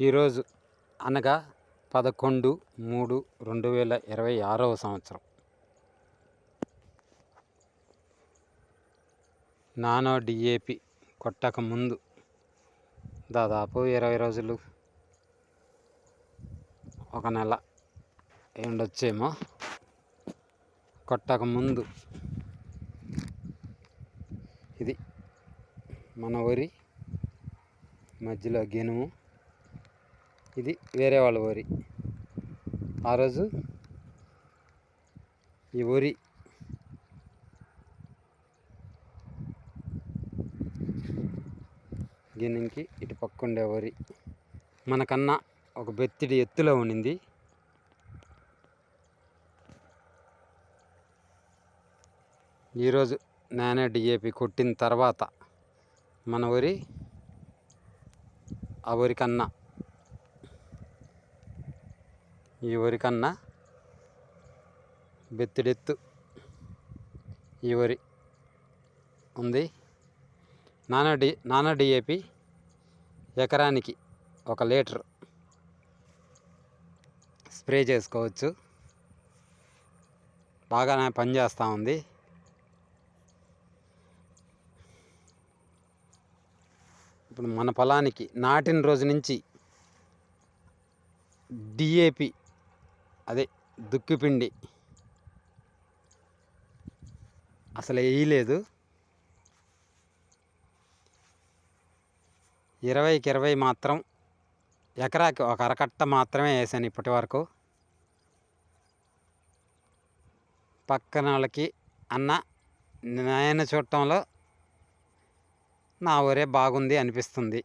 ఈరోజు అనగా 11/3/2026 సంవత్సరం నానో డిఏపి కొట్టక ముందు దాదాపు 20 రోజులు ఒక నెల ఉండొచ్చేమో. కొట్టక ముందు ఇది మన వరి మధ్యలో గెనుము, ఇది వేరే వాళ్ళ వరి. ఆ రోజు ఈ వరి గిన్నెకి ఇటు పక్క ఉండే వరి మనకన్నా ఒక బెత్తిడి ఎత్తులో ఉండింది. ఈరోజు నానో డిఏపి కొట్టిన తర్వాత మన వరి ఆ వరి కన్నా ఈ వరి కన్నా బెత్తిడెత్తు ఈ వరి ఉంది. నానో డిఏపి ఎకరానికి 1 లీటర్ స్ప్రే చేసుకోవచ్చు. బాగానే పనిచేస్తూ ఉంది. ఇప్పుడు మన పొలానికి నాటిన రోజు నుంచి డిఏపి అదే దుక్కిపిండి అసలు వేయలేదు. 20కి 20 మాత్రం ఎకరాకి 1 అరకట్ట మాత్రమే వేసాను ఇప్పటి వరకు. పక్కన వాళ్ళకి నేను చూడటంలో నా ఊరే బాగుంది అనిపిస్తుంది.